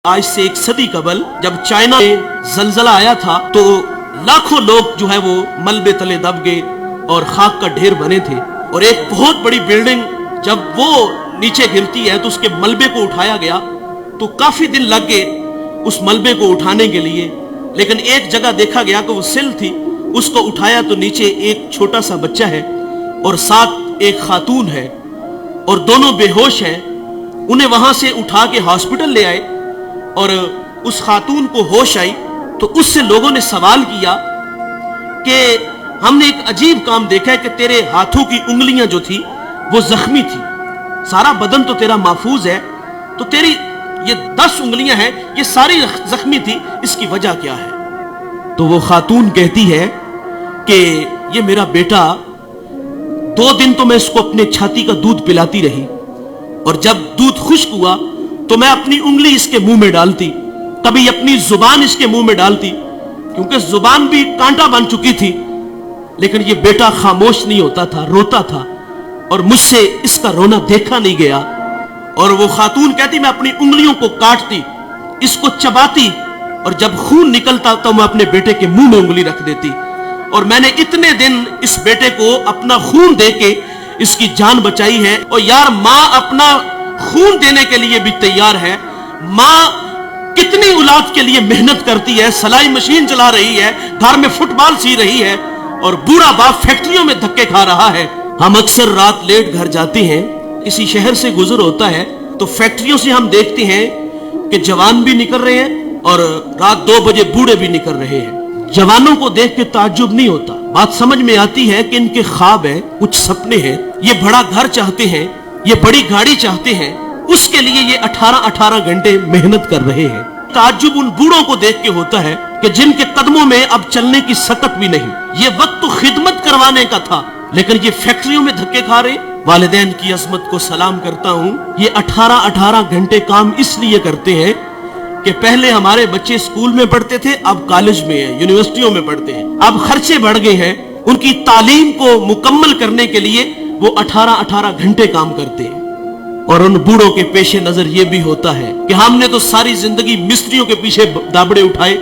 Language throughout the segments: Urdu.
آج سے ایک صدی قبل جب چائنا میں زلزلہ آیا تھا تو لاکھوں لوگ جو ہے وہ ملبے تلے دب گئے اور خاک کا ڈھیر بنے تھے، اور ایک بہت بڑی بلڈنگ جب وہ نیچے گرتی ہے تو اس کے ملبے کو اٹھایا گیا تو کافی دن لگ گئے اس ملبے کو اٹھانے کے لیے، لیکن ایک جگہ دیکھا گیا کہ وہ سل تھی، اس کو اٹھایا تو نیچے ایک چھوٹا سا بچہ ہے اور ساتھ ایک خاتون ہے اور دونوں بے ہوش ہیں۔ انہیں وہاں سے اٹھا کے ہاسپٹل لے آئے اور اس خاتون کو ہوش آئی تو اس سے لوگوں نے سوال کیا کہ ہم نے ایک عجیب کام دیکھا ہے کہ تیرے ہاتھوں کی انگلیاں جو تھی وہ زخمی تھی، سارا بدن تو تیرا محفوظ ہے، تو تیری یہ 10 انگلیاں ہیں یہ ساری زخمی تھی، اس کی وجہ کیا ہے؟ تو وہ خاتون کہتی ہے کہ یہ میرا بیٹا 2 دن تو میں اس کو اپنے چھاتی کا دودھ پلاتی رہی، اور جب دودھ خشک ہوا تو میں اپنی انگلی اس کے منہ میں ڈالتی، کبھی اپنی زبان اس کے منہ میں ڈالتی، کیونکہ زبان بھی کانٹا بن چکی تھی، لیکن یہ بیٹا خاموش نہیں ہوتا تھا، روتا تھا، اور مجھ سے اس کا رونا دیکھا نہیں گیا۔ اور وہ خاتون کہتی میں اپنی انگلیوں کو کاٹتی، اس کو چباتی، اور جب خون نکلتا تو میں اپنے بیٹے کے منہ میں انگلی رکھ دیتی، اور میں نے اتنے دن اس بیٹے کو اپنا خون دے کے اس کی جان بچائی ہے۔ اور یار ماں اپنا خون دینے کے لیے بھی تیار ہے، ماں کتنی اولاد کے لیے محنت کرتی ہے، سلائی مشین چلا رہی ہے، گھر میں فٹ بال سی رہی ہے، اور بوڑھا باپ فیکٹریوں میں دھکے کھا رہا ہے۔ ہم اکثر رات لیٹ گھر جاتے ہیں، کسی شہر سے گزر ہوتا ہے تو فیکٹریوں سے ہم دیکھتے ہیں کہ جوان بھی نکل رہے ہیں اور رات 2 بجے بوڑھے بھی نکل رہے ہیں۔ جوانوں کو دیکھ کے تعجب نہیں ہوتا، بات سمجھ میں آتی ہے کہ ان کے خواب ہیں، کچھ سپنے ہیں، یہ بڑا گھر چاہتے ہیں، یہ بڑی گاڑی چاہتے ہیں، اس کے لیے یہ 18 گھنٹے محنت کر رہے ہیں۔ تعجب ان بوڑھوں کو دیکھ کے ہوتا ہے کہ جن کے قدموں میں اب چلنے کی سکت بھی نہیں۔ یہ وقت تو خدمت کروانے کا تھا، لیکن یہ فیکٹریوں میں دھکے کھا رہے۔ والدین کی عظمت کو سلام کرتا ہوں، یہ 18 گھنٹے کام اس لیے کرتے ہیں کہ پہلے ہمارے بچے اسکول میں پڑھتے تھے، اب کالج میں ہیں، یونیورسٹیوں میں پڑھتے ہیں، اب خرچے بڑھ گئے ہیں، ان کی تعلیم کو مکمل کرنے کے لیے وہ 18 گھنٹے کام کرتے ہیں۔ اور ان بوڑھوں کے پیش نظر یہ بھی ہوتا ہے کہ ہم نے تو ساری زندگی مستریوں کے پیچھے دابڑے اٹھائے،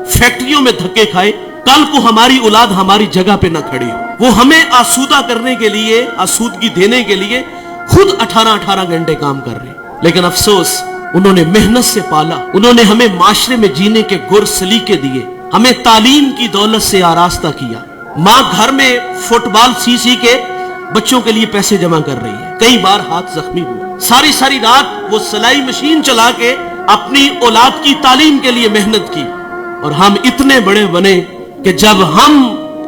فیکٹریوں میں دھکے کھائے، کل کو ہماری اولاد ہماری جگہ پہ نہ کھڑی ہو۔ وہ ہمیں آسودہ کرنے کے لیے، آسودگی دینے کے لیے خود 18 گھنٹے کام کر رہے ہیں، لیکن افسوس انہوں نے محنت سے پالا، انہوں نے ہمیں معاشرے میں جینے کے گر سلیقے دیے، ہمیں تعلیم کی دولت سے آراستہ کیا۔ ماں گھر میں فٹ بال سی کے بچوں کے لیے پیسے جمع کر رہی ہے، کئی بار ہاتھ زخمی ہوا، ساری رات وہ سلائی مشین چلا کے اپنی اولاد کی تعلیم کے لیے محنت کی، اور ہم اتنے بڑے بنے کہ جب ہم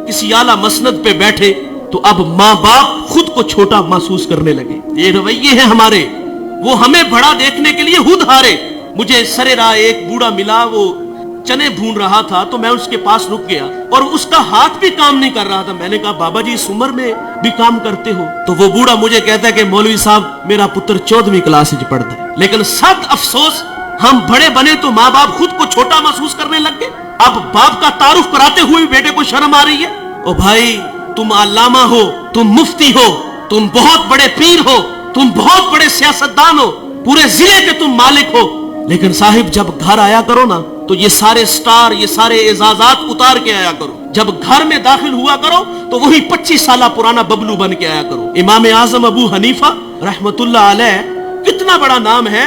کسی اعلیٰ مسند پہ بیٹھے تو اب ماں باپ خود کو چھوٹا محسوس کرنے لگے۔ یہ رویے ہیں ہمارے، وہ ہمیں بڑا دیکھنے کے لیے خود ہارے۔ مجھے سرے راہ ایک بوڑھا ملا، وہ چنے بھون رہا تھا تو میں اس کے پاس رک گیا اور اس کا ہاتھ بھی کام نہیں کر رہا تھا۔ میں نے کہا بابا جی اس عمر میں بھی کام کرتے ہو؟ تو وہ بوڑھا مجھے کہتا ہے کہ مولوی صاحب میرا پتر 14ویں کلاس میں پڑھتا ہے۔ لیکن سخت افسوس، ہم بڑے بنے تو ماں باپ خود کو چھوٹا محسوس کرنے لگ گئے۔ اب باپ کا تعارف کراتے ہوئے بیٹے کو شرم آ رہی ہے۔ او بھائی، تم علامہ ہو، تم مفتی ہو، تم بہت بڑے پیر ہو، تم بہت بڑے سیاستدان ہو، پورے ضلع کے تم مالک ہو، لیکن صاحب جب گھر آیا کرو نا تو یہ سارے سٹار، یہ سارے اعزازات اتار کے آیا کرو۔ جب گھر میں داخل ہوا کرو تو وہی 25 سالہ پرانا ببلو بن کے آیا کرو۔ امام اعظم ابو حنیفہ رحمت اللہ علیہ، کتنا بڑا نام ہے،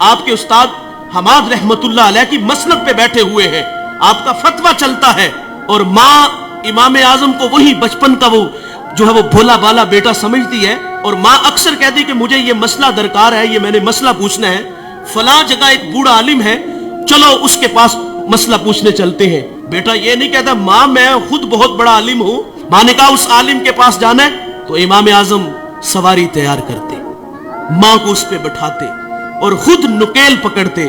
آپ کے استاد حماد رحمت اللہ علیہ کی مسند پہ بیٹھے ہوئے ہیں، آپ کا فتویٰ چلتا ہے، اور ماں امام اعظم کو وہی بچپن کا وہ جو ہے وہ بھولا بالا بیٹا سمجھتی ہے، اور ماں اکثر کہتی کہ مجھے یہ مسئلہ درکار ہے، یہ میں نے مسئلہ پوچھنا ہے، فلاں جگہ ایک بوڑھا عالم ہے، چلو اس کے پاس مسئلہ پوچھنے چلتے ہیں۔ بیٹا یہ نہیں کہتا ماں میں خود بہت بڑا عالم ہوں، ماں نے کہا اس عالم کے پاس جانا ہے تو امام اعظم سواری تیار کرتے، ماں کو اس پہ بٹھاتے اور خود نکیل پکڑتے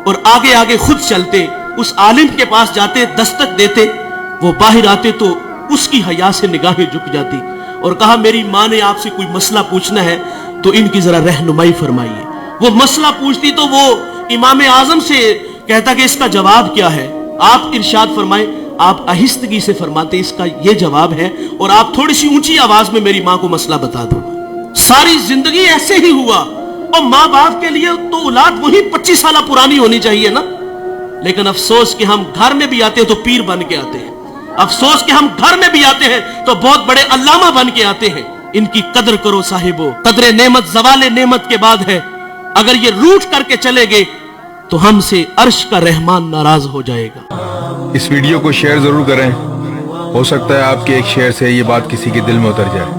اور آگے آگے خود چلتے، اس عالم کے پاس جاتے، دستک دیتے، وہ باہر آتے تو اس کی حیا سے نگاہیں جھک جاتی اور کہا میری ماں نے آپ سے کوئی مسئلہ پوچھنا ہے تو ان کی ذرا رہنمائی فرمائیے۔ وہ مسئلہ پوچھتی تو وہ امام اعظم سے کہتا کہ اس کا جواب کیا ہے؟ آپ ارشاد فرمائیں۔ آپ آہستگی سے فرماتے اس کا یہ جواب ہے، اور آپ تھوڑی سی اونچی آواز میں میری ماں کو مسئلہ بتا دو۔ ساری زندگی ایسے ہی ہوا، اور ماں باپ کے لیے تو اولاد وہی 25 سالہ پرانی ہونی چاہیے نا. لیکن افسوس کہ ہم گھر میں بھی آتے ہیں تو پیر بن کے آتے ہیں. افسوس کہ ہم گھر میں بھی آتے ہیں تو بہت بڑے علامہ بن کے آتے ہیں. ان کی قدر کرو صاحبو. قدر نعمت زوال نعمت کے بعد ہے. اگر یہ روٹ کر کے چلے گے تو ہم سے عرش کا رحمان ناراض ہو جائے گا. اس ویڈیو کو شیئر ضرور کریں. ہو سکتا ہے آپ کے ایک شیئر سے یہ بات کسی کے دل میں اتر جائے.